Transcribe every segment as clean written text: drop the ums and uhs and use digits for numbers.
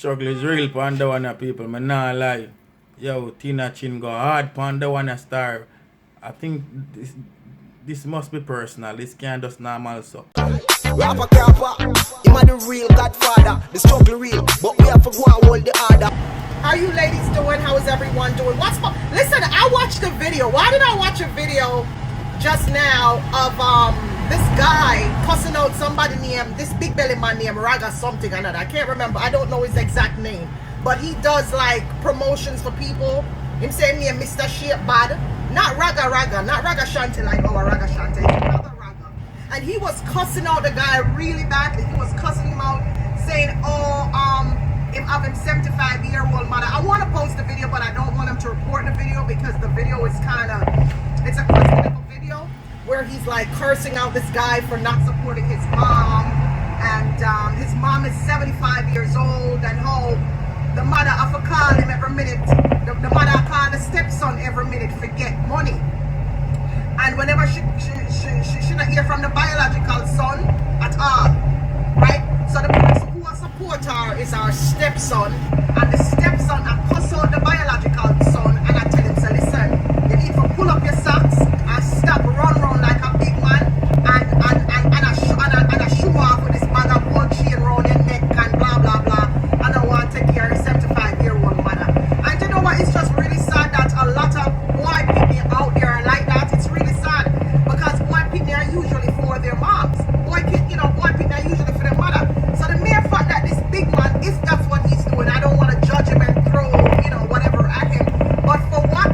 Struggle is real pon the one of people, me nah lie. Yo, Tina Chin go hard pon the one a star. I think this must be personal. This can't just normal so. Rapper capper, him a the real godfather. The struggle real, but we have to go and hold the order. How you ladies doing? How is everyone doing? Listen, I watched the video. Why did I watch a video just now of this guy cussing out somebody named, this big belly man named Ragga something or another. I can't remember. I don't know his exact name. But he does like promotions for people. Him saying me Mr. Shape Bad. Not Ragga, not Ragga Shanti like our Ragga Shanti. It's another Ragga. And he was cussing out the guy really badly. He was cussing him out, saying, him having 75-year-old mother. I want to post the video, but I don't want him to report the video because the video is it's a questionable video where he's like cursing out this guy for not supporting his mom. And his mom is 75 years old, and how the mother have to call him every minute. The mother call the stepson every minute for get money. And whenever she not hear from the biological son at all, right? So the person who will support her is our stepson, and the stepson cuss out the biological son, and I tell him, so listen, you need to pull up your socks and stop run like a big man and show off with this bag of gold chain around your neck and blah blah blah. I don't want to take care of your 75-year-old mother. And you know what? It's just really sad that a lot of boy people out there are like that. It's really sad because boy people are usually for their moms. Boy people are usually for their mother. So the mere fact that this big man, if that's what he's doing, I don't want to judge him and throw, whatever at him. But for what?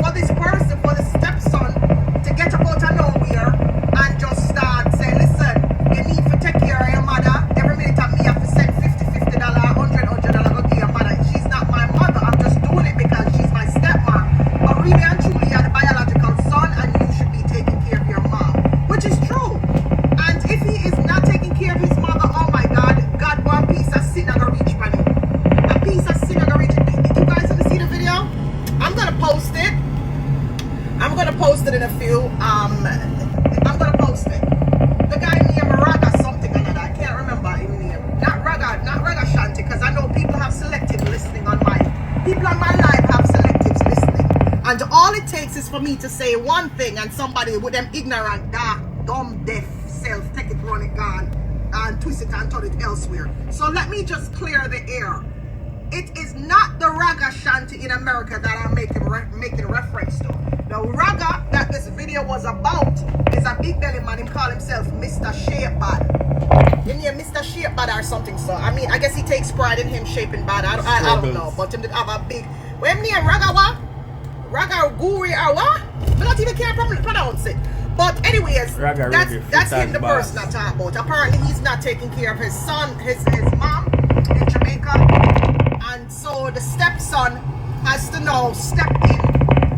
For this person, for the stepson, to get up out of nowhere and just start saying, listen, you need to take care of your mother. Every minute of me have to send $50, $100 go give your mother. She's not my mother. I'm just doing it because she's my stepmom. But really and truly, you're the biological son and you should be taking care of your mom. Which is true. And if he is not taking care of his mother, oh my God, one piece of sin I'm gonna reach money. A piece of sin I'm gonna reach. Did you guys want to see the video? I'm gonna post it. I'm gonna post it in a few. I'm gonna post it. The guy named Ragga something or another. I can't remember his name. Not Ragga Shanti, because I know people have selective listening on my people on my live have selective listening. And all it takes is for me to say one thing and somebody with them ignorant, dark, dumb, deaf self take it, run it, gone, and twist it and turn it elsewhere. So let me just clear the air. It is not the Ragga Shanti in America that I'm making reference to. The Ragga that this video was about is a big belly man. He call himself Mr. Shape Bad. You name Mr. Shape Bad or something. So I mean, I guess he takes pride in him shaping bad. I don't know, but him did have a big. When name Ragga what? Ragga Guri or what? I don't even care pronounce it. But anyways, that's him, the person I talk about. Apparently he's not taking care of his son, his mom in Jamaica. And so the stepson has to now step in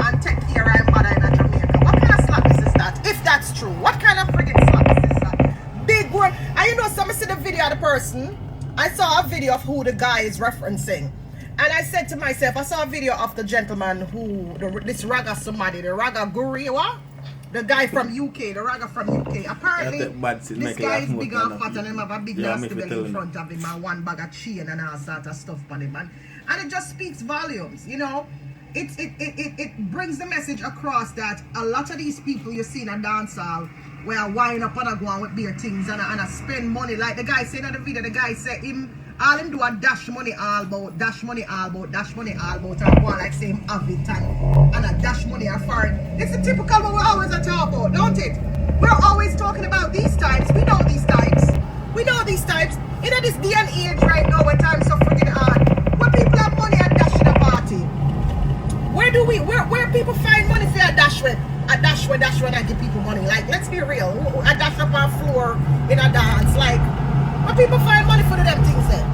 and take care of his mother in Jamaica. What kind of slackness is that? If that's true, what kind of friggin' slackness is that? Big word. And some see the video of the person. I saw a video of who the guy is referencing. And I said to myself, I saw a video of the gentleman this Ragga somebody, the Ragga Guri, what? The guy from UK, the Ragga from UK. Apparently, this guy is big and fat and him have a big nasty belly in front of him and one bag of chain and all sort of stuff on him. And it just speaks volumes, It brings the message across that a lot of these people you see in a dance hall where wind up and go on with beer things and spend money. Like the guy said in the video, the guy said all him do a dash money all about, and go on like say him have it and a dash money are foreign. It's the typical what we always talk about, don't it? We're always talking about these types. We know these types. In this day and age right now where time's so freaking hard, where people have money and dash in a party. Where people find money for a dash with? A dash when I give people money. Like, let's be real. A dash up on floor in a dance. Like, where people find money for them things then?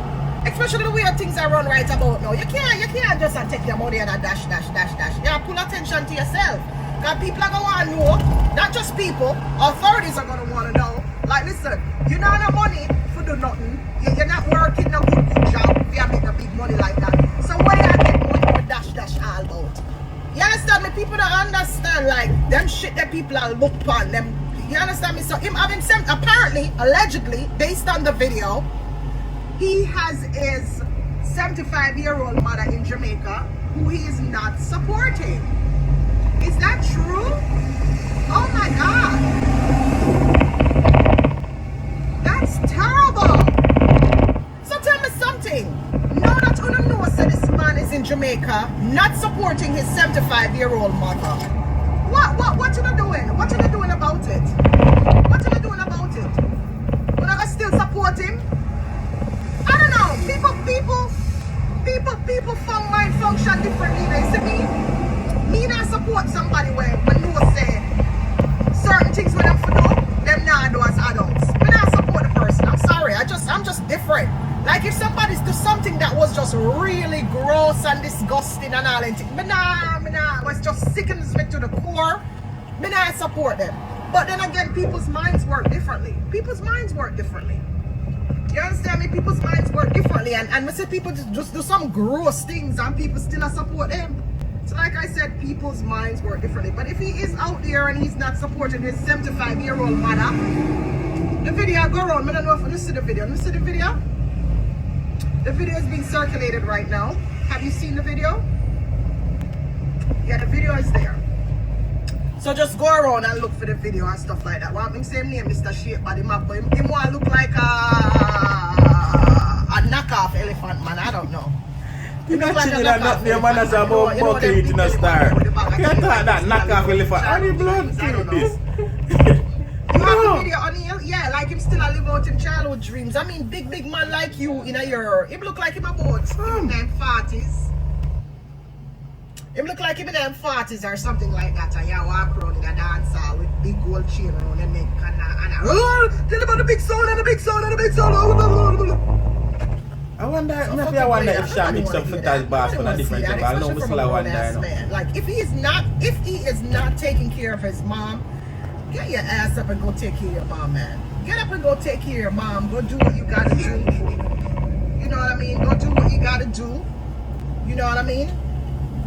Especially the way things are run right about now. You can't just take your money and a dash. Yeah, pull attention to yourself. Because people are going to know, not just people, authorities are going to want to know. Like, listen, you don't have money for do nothing. You're not working no good job if you make a big money like that. So where you get money for dash all about? You understand me? People don't understand, like, them shit that people are look upon them. You understand me? So him having apparently, allegedly, based on the video, he has his 75-year-old mother in Jamaica who he is not supporting. Is that true? Oh my God. That's terrible. So tell me something. No, that you know that this man is in Jamaica not supporting his 75-year-old mother. What you doing? What you doing about it? What you doing about it? We're not gonna still support him? I don't know. People mind function differently. They see me not support somebody when you say certain things when them for do, them not do as adults. Me not support the person. I'm sorry. I'm just different. Like if somebody's do something that was just really gross and disgusting and all that, me nah, was just sickens me to the core. Me not support them. But then again, people's minds work differently. You understand me? People's minds work differently, and we say people just do some gross things and people still support them. So like I said, people's minds work differently. But if he is out there and he's not supporting his 75-year-old mother, the video go around. I don't know if you see the video. You see the video? The video is being circulated right now. Have you seen the video? Yeah, the video is there. So just go around and look for the video and stuff like that. What I'm saying name Mr. Shape Body Map, but him want to look like a knockoff elephant man. I don't know. You're not chilling that not their manners about bucket eating a star. You can't talk that knockoff elephant. How the blood kill this? You have the video on here? Yeah, like him still live out in childhood dreams. I mean, big man like you in a year. Him look like him about in them 40s. Him look like him in them 40s or something like that. And you walk around in a dance hall with big gold chain around your neck and tell about the big sound and the big sound and the big sound. I wonder if Shah mix up football bars for a different thing. I know I wonder. Like if he is not taking care of his mom, get your ass up and go take care of your mom, man. Get up and go take care of your mom. Go do what you gotta do. You know what I mean? Go do what you gotta do. You know what I mean?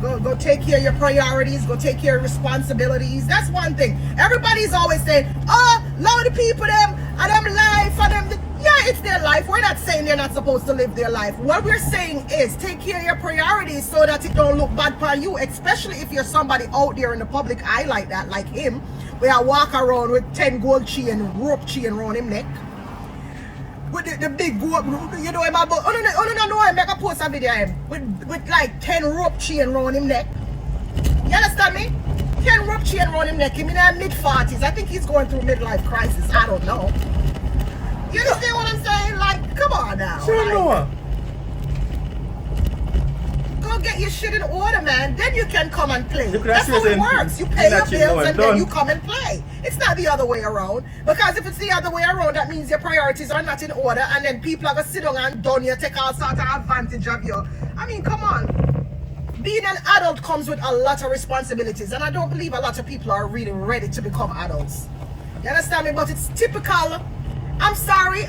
Go take care of your priorities. Go take care of responsibilities. That's one thing. Everybody's always saying, "Oh, load the people them and them life and them." Yeah, it's their life. We're not saying they're not supposed to live their life. What we're saying is take care of your priorities so that it don't look bad for you, especially if you're somebody out there in the public eye like that, like him, where I walk around with 10 gold chain, rope chain around him neck. With the big gold, you know him about, I don't know him, make a post a video him, with like 10 rope chain around him neck. You understand me? 10 rope chain around him neck, him in their mid-40s. I think he's going through midlife crisis, I don't know. You understand what I'm saying? Like, come on now. Sure, go get your shit in order, man. Then you can come and play. That's how it works. You pay your bills and then you come and play. It's not the other way around. Because if it's the other way around, that means your priorities are not in order, and then people are going to sit down and done you, take all sort of advantage of you. I mean, come on. Being an adult comes with a lot of responsibilities, and I don't believe a lot of people are really ready to become adults. You understand me? But it's typical. I'm sorry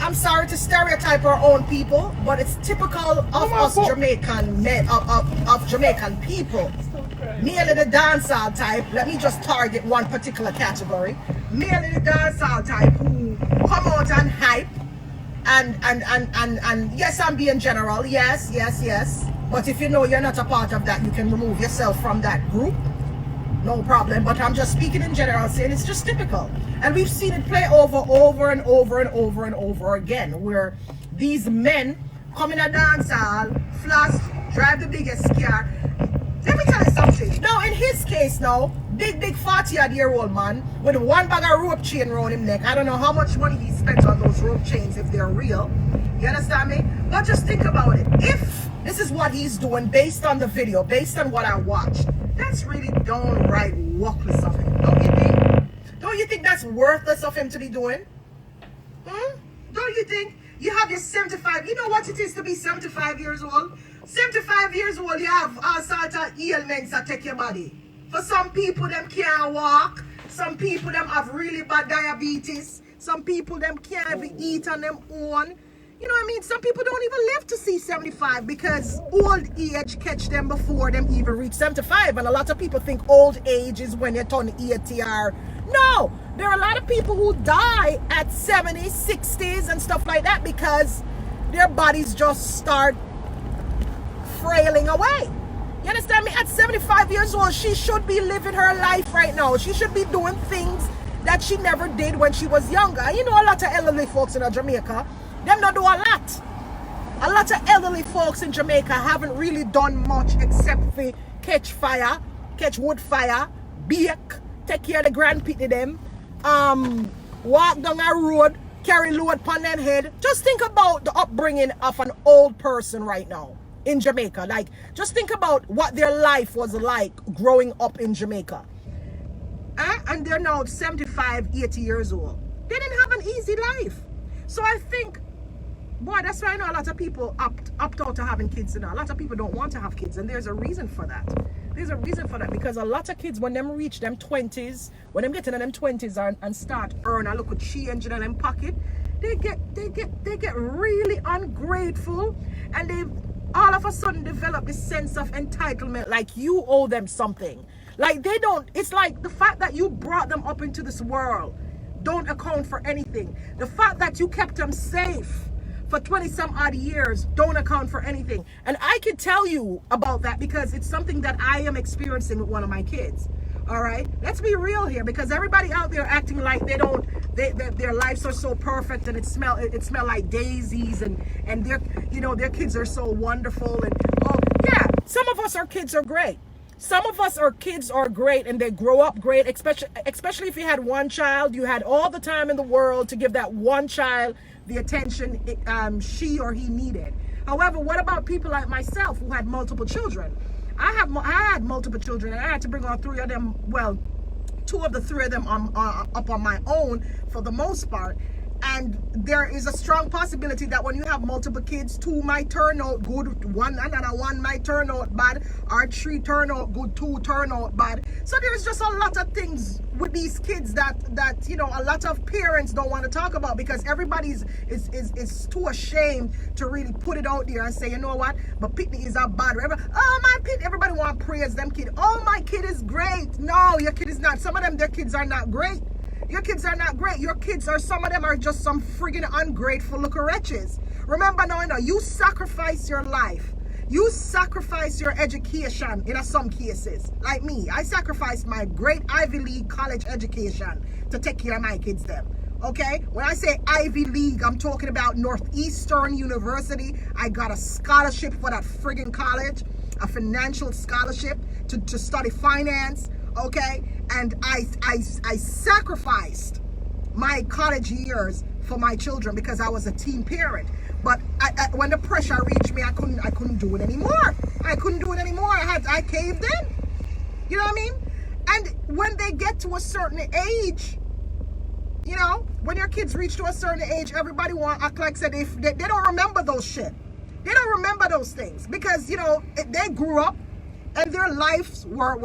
to stereotype our own people, but it's typical of us Jamaican men, of Jamaican people. Merely the dancehall type. Let me just target one particular category. Merely the dancehall type who come out and hype, and yes, I'm being general. Yes. But if you know you're not a part of that, you can remove yourself from that group. No problem. But I'm just speaking in general, saying it's just typical. And we've seen it play over and over again, where these men come in a dance hall, flash, drive the biggest car. Let me tell you something. Now, in his case now, big 40-year-old man with one bag of rope chain around him neck. I don't know how much money he spent on those rope chains, if they're real. You understand me? But just think about it. If this is what he's doing based on the video, based on what I watched, that's really downright worthless of him. Don't you think? Don't you think that's worthless of him to be doing? Don't you think? You have your 75, you know what it is to be 75 years old? 75 years old, you have all sorts of ailments that take your body. For some people, them can't walk. Some people, them have really bad diabetes. Some people, them can't even eat on them own. You know what I mean? Some people don't even live to see 75 because old age catch them before them even reach 75. And a lot of people think old age is when you turn 80 or... No! There are a lot of people who die at 70s, 60s and stuff like that because their bodies just start falling away. You understand me? At 75 years old, she should be living her life right now. She should be doing things that she never did when she was younger. You know, a lot of elderly folks in Jamaica, them not do a lot. A lot of elderly folks in Jamaica haven't really done much except for catch fire, catch wood fire, bake, take care of the grandpitty them, walk down a road, carry load upon them head. Just think about the upbringing of an old person right now in Jamaica. Like, just think about what their life was like growing up in Jamaica. And they're now 75, 80 years old. They didn't have an easy life. So I think, boy, that's why I know a lot of people opt out to having kids. A lot of people don't want to have kids, and there's a reason for that. There's a reason for that, because a lot of kids, when them reach them 20s, when them get into them 20s and start earn a little change in them pocket, they get really ungrateful, and they all of a sudden develop this sense of entitlement, like you owe them something. Like they don't, it's like the fact that you brought them up into this world don't account for anything. The fact that you kept them safe for 20 some odd years don't account for anything. And I can tell you about that because it's something that I am experiencing with one of my kids. All right, let's be real here, because everybody out there acting like their lives are so perfect and it smell like daisies, and their, you know, their kids are so wonderful, and oh yeah, some of us, our kids are great. Some of us, our kids are great and they grow up great, especially if you had one child, you had all the time in the world to give that one child the attention she or he needed. However, what about people like myself who had multiple children? I had multiple children, and I had to bring on 3 of them, well, 2 of the 3 of them up on my own for the most part. And there is a strong possibility that when you have multiple kids, 2 might turn out good, one might turn out bad, or 3 turn out good, 2 turn out bad. So there's just a lot of things with these kids that you know, a lot of parents don't want to talk about, because everybody's is too ashamed to really put it out there and say, you know what, but Pitney is a bad. Oh, my kid, everybody want to praise them kid. Oh, my kid is great. No, your kid is not. Some of them, their kids are not great. Your kids are not great. Your kids are, some of them are just some friggin' ungrateful little wretches. Remember now, you sacrifice your life. You sacrifice your education in some cases. Like me, I sacrificed my great Ivy League college education to take care of my kids then. Okay? When I say Ivy League, I'm talking about Northeastern University. I got a scholarship for that friggin' college, a financial scholarship to study finance. Okay, and I sacrificed my college years for my children because I was a teen parent. But when the pressure reached me, I couldn't do it anymore. I couldn't do it anymore. I caved in. You know what I mean? And when they get to a certain age, you know, when your kids reach to a certain age, everybody want to act like said they don't remember those shit. They don't remember those things because, you know, they grew up. And their lives are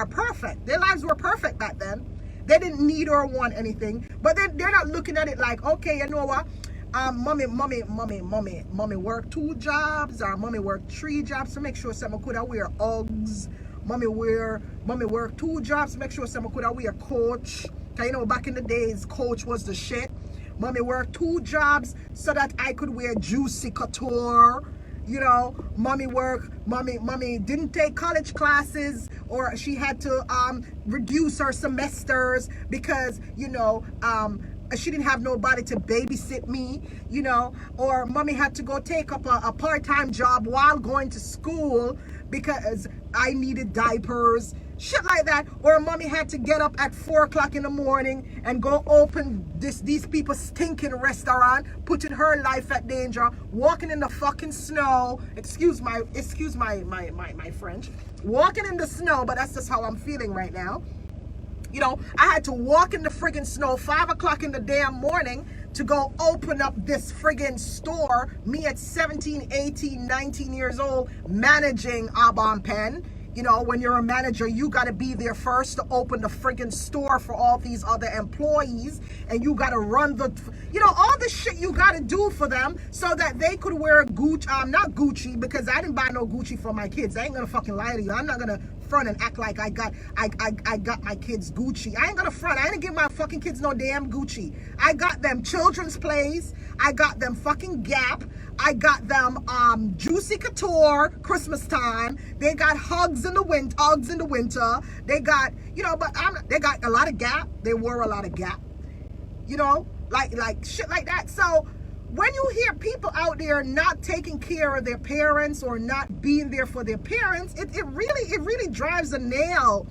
perfect. Their lives were perfect back then. They didn't need or want anything. But they're not looking at it like, okay, you know what? Mommy work 2 jobs, or mommy work 3 jobs to make sure someone could wear Uggs. Mommy work 2 jobs to make sure someone could wear Coach. Cause you know, back in the days, Coach was the shit. Mommy worked 2 jobs so that I could wear Juicy Couture. You know, mommy didn't take college classes, or she had to reduce her semesters because, you know, she didn't have nobody to babysit me, you know, or mommy had to go take up a part-time job while going to school because I needed diapers. Shit like that. Or mommy had to get up at 4 o'clock in the morning and go open these people's stinking restaurant, putting her life at danger, walking in the fucking snow. Excuse my French. Walking in the snow, but that's just how I'm feeling right now. You know, I had to walk in the friggin' snow 5 o'clock in the damn morning to go open up this friggin' store. Me at 17, 18, 19 years old, managing Abon Pen. You know, when you're a manager, you got to be there first to open the friggin' store for all these other employees. And you got to run the, you know, all the shit you got to do for them so that they could wear Gucci, not Gucci, because I didn't buy no Gucci for my kids. I ain't going to fucking lie to you. I'm not going to front and act like I got my kids Gucci. I ain't gonna front. I ain't give my fucking kids no damn Gucci. I got them Children's Place. I got them fucking Gap. I got them Juicy Couture Christmas time. They got Hugs in the winter. They got, you know, but they got a lot of Gap. They wore a lot of Gap. You know, like shit like that. So when you hear people out there not taking care of their parents or not being there for their parents, it really drives a nail.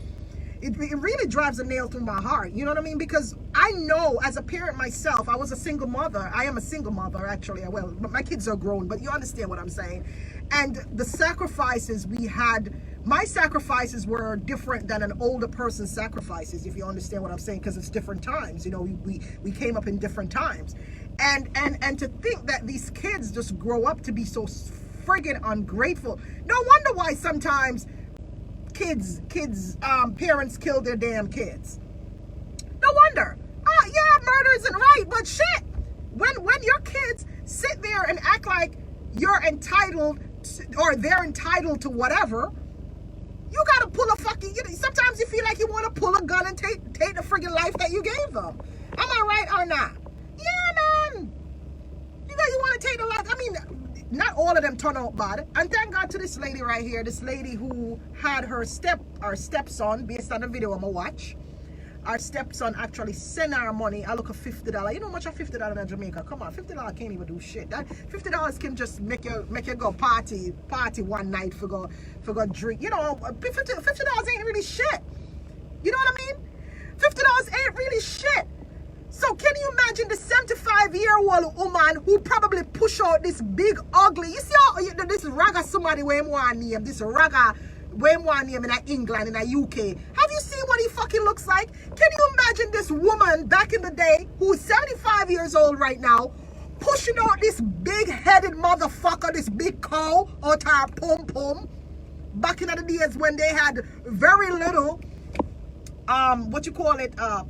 It really drives a nail through my heart. You know what I mean? Because I know as a parent myself, I was a single mother. I am a single mother, actually. Well, my kids are grown, but you understand what I'm saying. And the sacrifices we had, my sacrifices were different than an older person's sacrifices, if you understand what I'm saying, because it's different times. You know, we came up in different times. And to think that these kids just grow up to be so friggin' ungrateful. No wonder why sometimes parents kill their damn kids. No wonder. Yeah, murder isn't right, but shit, when your kids sit there and act like you're entitled to, or they're entitled to whatever, you gotta pull a fucking, sometimes you feel like you want to pull a gun and take the friggin' life that you gave them. Am I right or not? Yeah, man. You want to take the life. I mean, not all of them turn out bad. And thank God to this lady right here. This lady who had her stepson, based on the video I'm going to watch. Our stepson actually sent her money. I look at $50. You know how much a $50 in Jamaica? Come on, $50 can't even do shit. That $50 can just make you go party one night for go drink. You know, $50 ain't really shit. You know what I mean? $50 ain't really shit. So can you imagine the 75-year-old woman who probably push out this big ugly, you see how this Ragga somebody where him want name, this Ragga where him want name in England, in UK. Have you seen what he fucking looks like? Can you imagine this woman back in the day who's 75 years old right now, pushing out this big-headed motherfucker, this big cow out her pum-pum, back in the days when they had very little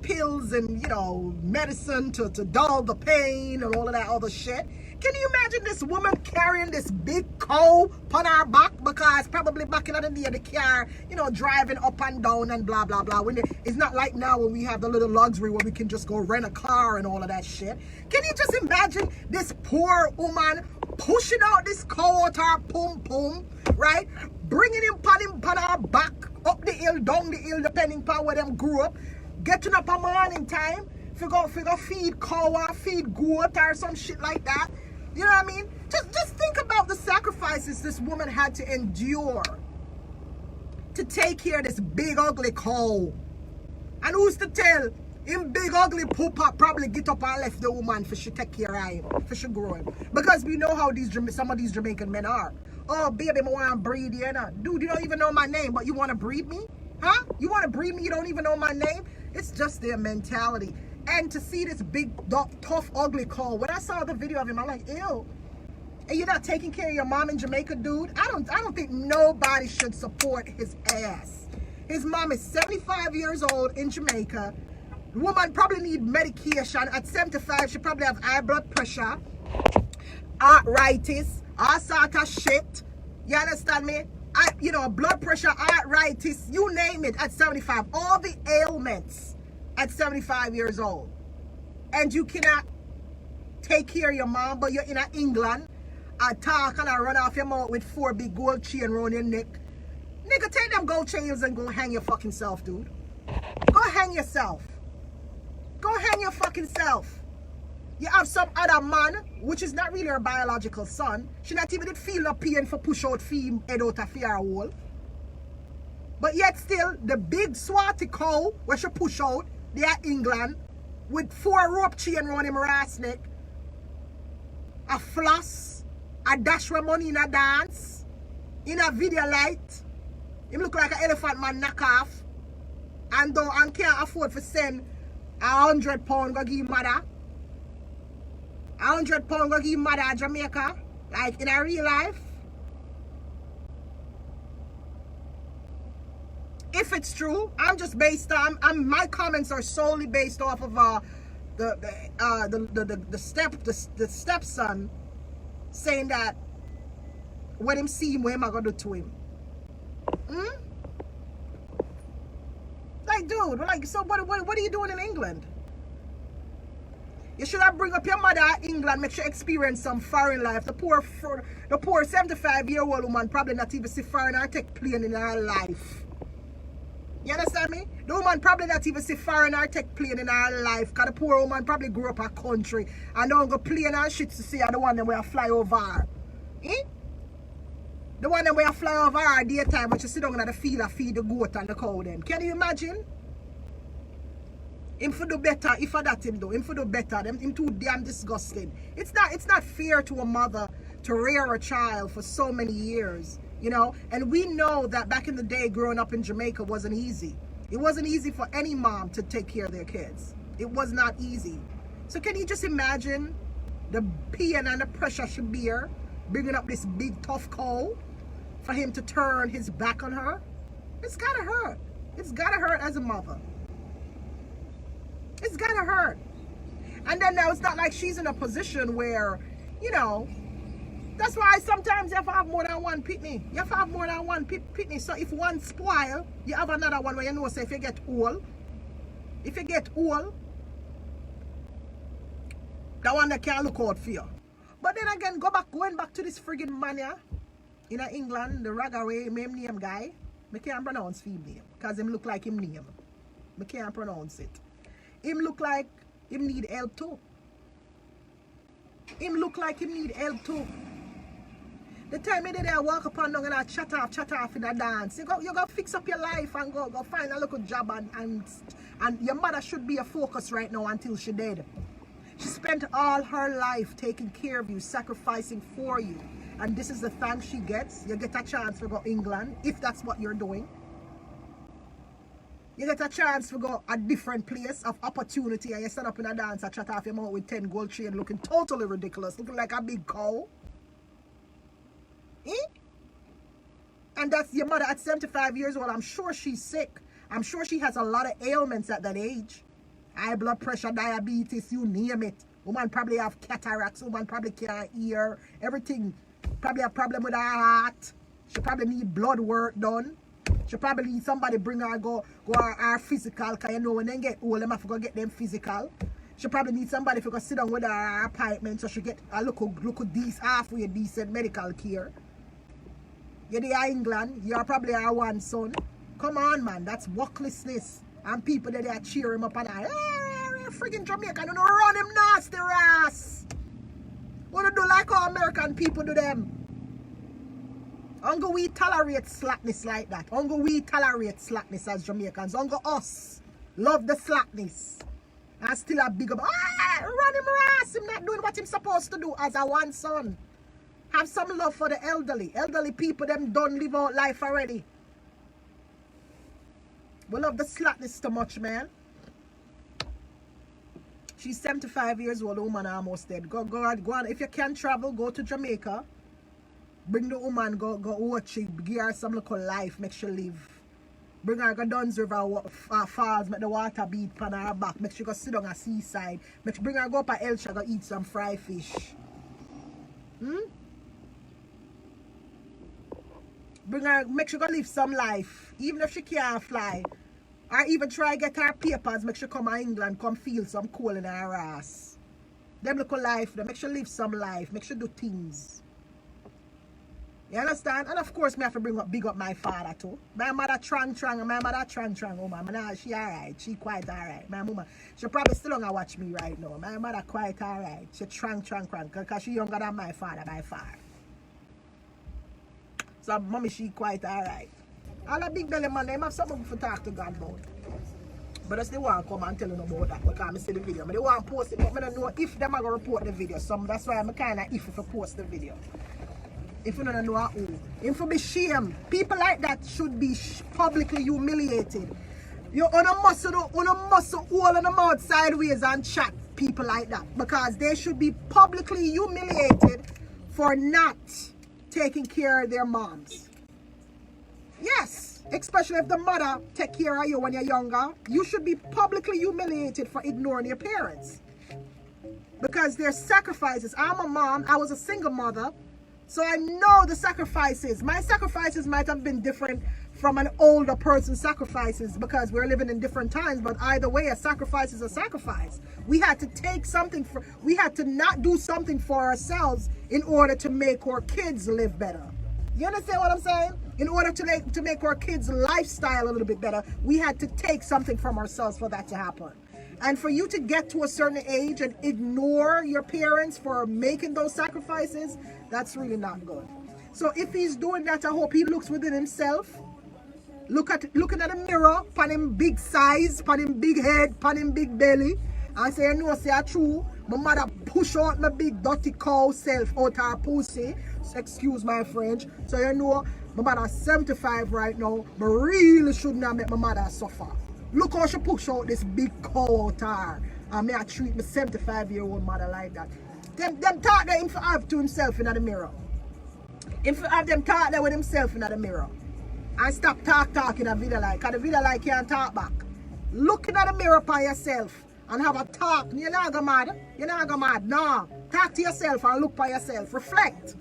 pills and, you know, medicine to dull the pain and all of that other shit. Can you imagine this woman carrying this big cow on her back? Because probably back in the day, the car, you know, driving up and down and blah, blah, blah. It's not like now when we have the little luxury where we can just go rent a car and all of that shit. Can you just imagine this poor woman pushing out this cow out her pum-pum, right? Bringing him on her back, up the hill, down the hill, depending upon where them grew up, getting up a morning time, figure feed cow or feed goat or some shit like that. You know what I mean? Just think about the sacrifices this woman had to endure to take care of this big ugly cow. And who's to tell him big ugly pooper probably get up and left the woman for she take care of him, for she grow him. Because we know how some of these Jamaican men are. Oh, baby, I want to breed you. Dude, you don't even know my name, but you want to breed me? Huh? You want to breed me? You don't even know my name? It's just their mentality. And to see this big, tough, ugly cow, when I saw the video of him, I'm like, ew. And you're not taking care of your mom in Jamaica, dude? I don't think nobody should support his ass. His mom is 75 years old in Jamaica. The woman probably need medication. At 75, she probably have high blood pressure, arthritis, all sort of shit. You understand me? Blood pressure, arthritis, you name it at 75. All the ailments at 75 years old. And you cannot take care of your mom, but you're in England. Talk and run off your mouth with 4 big gold chain around your neck. Nigga, take them gold chains and go hang your fucking self, dude. Go hang yourself. Go hang your fucking self. You have some other man, which is not really her biological son. She not even did feel no pain for push out feed head out of fear hole. But yet still, the big swatty cow where she push out, they are England, with 4 rope chain around him ass neck, a floss, a dash with money in a dance, in a video light. Him look like an elephant man knock off. And though I can't afford to send £100 go give mother. £100 go give mother in Jamaica, like in a real life. If it's true, I'm just based on. My comments are solely based off of the stepson saying that when him see him, what am I gonna do to him? like, dude, we're like, so what are you doing in England? You should have bring up your mother at England, make sure experience some foreign life. The poor 75-year-old woman probably not even see foreign or take plane in her life. You understand me? The woman probably not even see foreign or take plane in her life. Because the poor woman probably grew up a country and don't go plane and shit to see her, the one that will fly over her. Eh? The one that will fly over her daytime when she sit down at the field and feed the goat and the cow then. Can you imagine? Him for do better, if for that him do. Him for do better. Him too damn disgusting. It's not fair to a mother to rear a child for so many years, you know. And we know that back in the day, growing up in Jamaica wasn't easy. It wasn't easy for any mom to take care of their kids. It was not easy. So can you just imagine the pain and the pressure she bear bringing up this big tough cow for him to turn his back on her? It's gotta hurt. It's gotta hurt as a mother. It's gotta hurt. And then now it's not like she's in a position where, you know, that's why sometimes you have to have more than one pitney. You have to have more than one pitney. So if one spoil, you have another one where you know, say if you get old, that one that can look out for you. But then again, going back to this friggin' mania in England, the Ragga name guy, I can't pronounce his name because him look like him name. I can't pronounce it. Him look like him need help too. Him look like him need help too. The time he did there walk up and down and I chat off in a dance. You go fix up your life and go find a little job and your mother should be a focus right now until she dead. She spent all her life taking care of you, sacrificing for you. And this is the thanks she gets. You get a chance to go England, if that's what you're doing. You get a chance to go a different place of opportunity and you stand up in a dance and chat off your mouth with 10 gold chain looking totally ridiculous, looking like a big cow. Eh? And that's your mother at 75 years old. I'm sure she's sick. I'm sure she has a lot of ailments at that age. High blood pressure, diabetes, you name it. Woman probably have cataracts. Woman probably can't hear. Everything. Probably have problem with her heart. She probably need blood work done. She probably need somebody bring her go her physical. Because you know when they get old, they have to go get them physical. She probably need somebody to go sit down with her apartment so she get a look halfway decent medical care. You're there in England. You're probably our one son. Come on, man. That's worklessness. And people that they cheer him up and hey, friggin' Jamaican, you know, run him nasty ass. Wanna do like how American people do them. Ungo we tolerate slackness like that. Ungo we tolerate slackness as Jamaicans. Ungo us love the slackness. And still a big up. Run him ass. Him not doing what him supposed to do as a one son. Have some love for the elderly. Elderly people, them don't live out life already. We love the slackness too much, man. She's 75 years old, the woman almost dead. Go on. If you can travel, go to Jamaica. Bring the woman, go watch it. Give her some local life, make sure live. Bring her go Duns River Falls, make the water beat on her back. Make sure go sit on a seaside. Bring her go up a Elsha, go eat some fried fish. Bring her, make sure go live some life. Even if she can't fly. Or even try get her papers, make sure come to England, come feel some coal in her ass. Them look life, make sure live some life, make sure do things. You understand? And of course, me have to big up my father too. My mother trang, oh man, she alright, she quite alright. My mama, she probably still don't watch me right now. My mother quite alright, she trang, because she younger than my father by far. So mommy, she quite alright. All the big belly man, they have something to talk to God about. But I still want to come and tell you about that because I see the video. But they want to post it, but I don't know if them are going to report the video. So that's why I'm kind of if post the video. If you don't know who. If you be shamed, people like that should be publicly humiliated. You on a muscle all on the mouth sideways and chat people like that. Because they should be publicly humiliated for not taking care of their moms. Yes, especially if the mother take care of you when you're younger. You should be publicly humiliated for ignoring your parents. Because their sacrifices. I'm a mom. I was a single mother. So I know the sacrifices. My sacrifices might have been different from an older person's sacrifices, because we're living in different times. But either way, a sacrifice is a sacrifice. We had to take something we had to not do something for ourselves in order to make our kids live better. You understand what I'm saying? In order to make our kids' lifestyle a little bit better, we had to take something from ourselves for that to happen. And for you to get to a certain age and ignore your parents for making those sacrifices, that's really not good. So if he's doing that, I hope he looks within himself, looking at the mirror, pan him big size, pan him big head, pan him big belly, and say, you know, say true, my mother push out my big dirty cow self out her pussy, excuse my French. So you know, my mother 75 right now, but really shouldn't have make my mother suffer. Look how she push out this big cow out her. And I treat my 75-year-old mother like that. Them talk that him for have to himself in the mirror. Him for have them talk that with himself in the mirror. And stop talking a video like, because the video like can't talk back. Look in the mirror by yourself and have a talk. You're not go mad. You're not go mad. No. Talk to yourself and look by yourself. Reflect.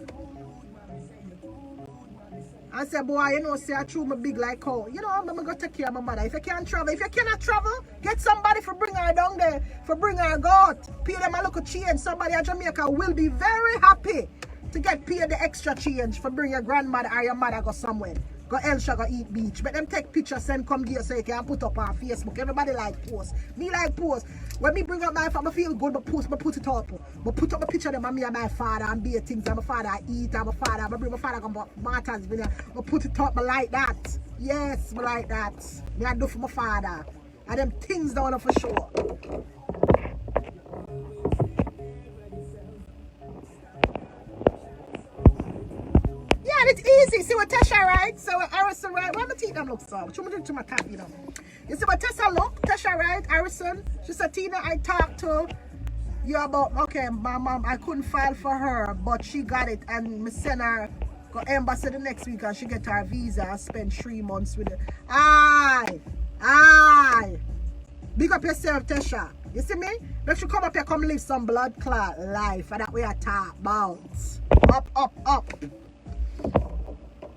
I say, boy, you know, say I chew my big like cow. You know, I'm going to take care of my mother. If you can't travel, if you cannot travel, get somebody for bring her down there, for bring her out. Pay them a little change. Somebody at Jamaica will be very happy to get paid the extra change for bring your grandmother or your mother go somewhere. Go Elsha, go eat beach. But them take pictures, send come here so you can put up on Facebook. Everybody like post. Me like post. When me bring up my family, I feel good, but post, but put it up. But put up a picture of them and me and my father and be things and my father eat and my father. I bring my father come Martha's video. But put it up, I like that. Yes, I like that. Me I do for my father. And them things down for sure. Yeah, it's easy. See what Tasha right? So what Harrison right? Why my teeth them look so? What you do to my cat, you know? You see what Tasha look? Tasha right? Harrison? She said, Tina, I talked to you about, okay, my mom, I couldn't file for her, but she got it, and me send her go embassy the next week and she get her visa and spend 3 months with it. Aye. Big up yourself, Tasha. You see me? Make sure you come up here, come live some blood clot life, and that way I talk about. Up.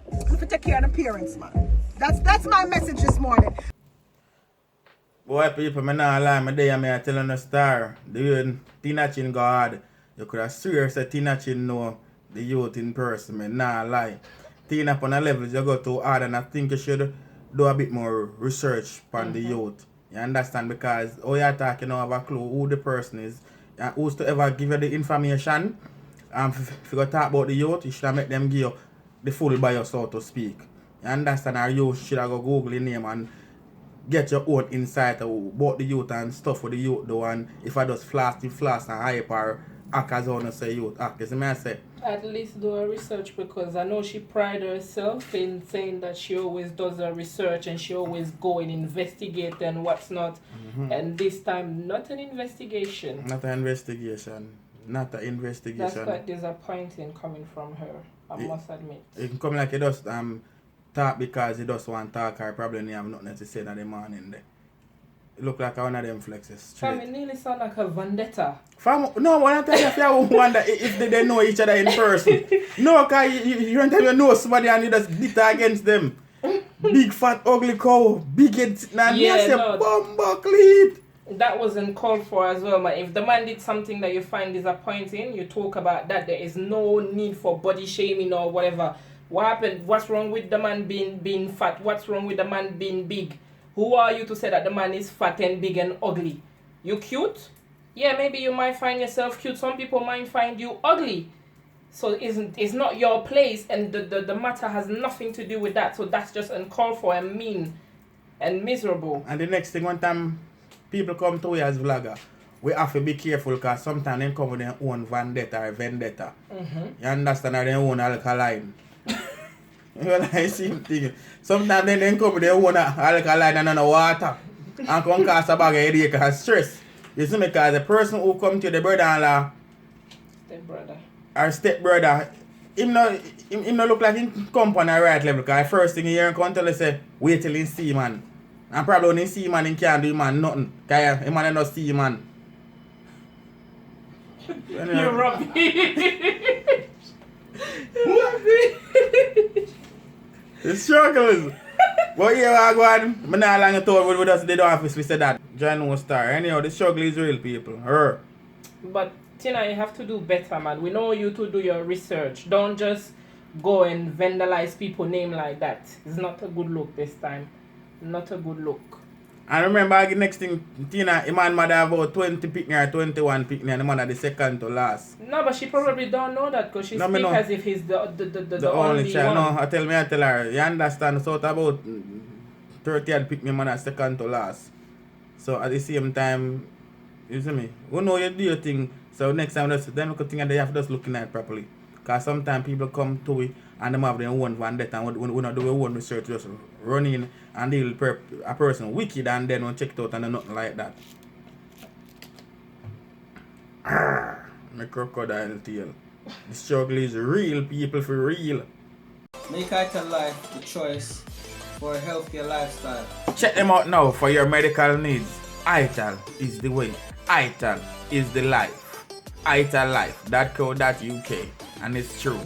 If you take care of the parents, man. That's my message this morning. Boy, people, me not lie, me there, me telling a star. The way Tina Chin go hard, you could have swear say Tina Chin know the youth in person, me not lie. Tina upon a level you go too hard, and I think you should do a bit more research on the youth. You understand? Because all you're talking now have a clue who the person is, and who's to ever give you the information. If you go talk about the youth, you should have make them give you the full bio, so to speak. You understand? Or you should have go Google the name and get your own insight about the youth and stuff with the youth do, and if I just flash and hype or act as on say youth act. You see me I say? At least do a research, because I know she pride herself in saying that she always does her research and she always go and investigate and what's not. Mm-hmm. And this time, not an investigation. Not an investigation. That's quite disappointing coming from her, I must admit. It can come like it does talk because he just want to talk, or probably have nothing to say in the morning there. It look like one of them flexes. Fam, it nearly sound like a vendetta. Fam, no, when I tell you, if you wonder if they know each other in person. No, because you don't tell you know somebody and you just bitter against them. Big fat ugly cow, big head sitting and you say, bumbucklead. That wasn't called for as well, man. If the man did something that you find disappointing, you talk about that. There is no need for body shaming or whatever. What happened? What's wrong with the man being fat? What's wrong with the man being big? Who are you to say that the man is fat and big and ugly? You cute? Yeah, maybe you might find yourself cute. Some people might find you ugly. So it's not your place, and the matter has nothing to do with that. So that's just uncalled for and mean and miserable. And the next thing, one time people come to we as vlogger, we have to be careful because sometimes they come with their own vendetta. Mm-hmm. You understand? Or their own alkaline. You know, the same thing. Sometimes they come with their own alkaline and no water. And come cause a bag of headache and stress. You see me, because the person who come to the brother-in-law or step-brother, him no look like he come on the right level. Because first thing he hear him come tell you say, wait till he see man. And probably when he see man, he can't do man nothing. Because he man not see man. You're rubbish. The struggle is. But yeah, I go on. I'm not long told with us in the office. We said that. John no star. Anyhow, the struggle is real, people. Her. But Tina, you have to do better, man. We know you to do your research. Don't just go and vandalize people's name like that. It's not a good look this time. Not a good look. And remember, the next thing, Tina, the man mother about 20 picnic or 21 picnic, and the man at the second to last. No, but she probably don't know that because she No, me speaks know. as if he's the only child. one. No, I tell her, you understand, so it's about 30 and pick me man at second to last. So at the same time, you see me, who know you do your thing, so next time them look at thing and they have to just looking at it properly. Because sometimes people come to it and they have their own vendetta and we not do our own research, just run in and deal with a person wicked and then we check it out and nothing like that. My crocodile tail. The struggle is real, people, for real. Make Ital Life the choice for a healthier lifestyle. Check them out now for your medical needs. Ital is the way. Ital is the life. ItalLife.co.uk, and it's true.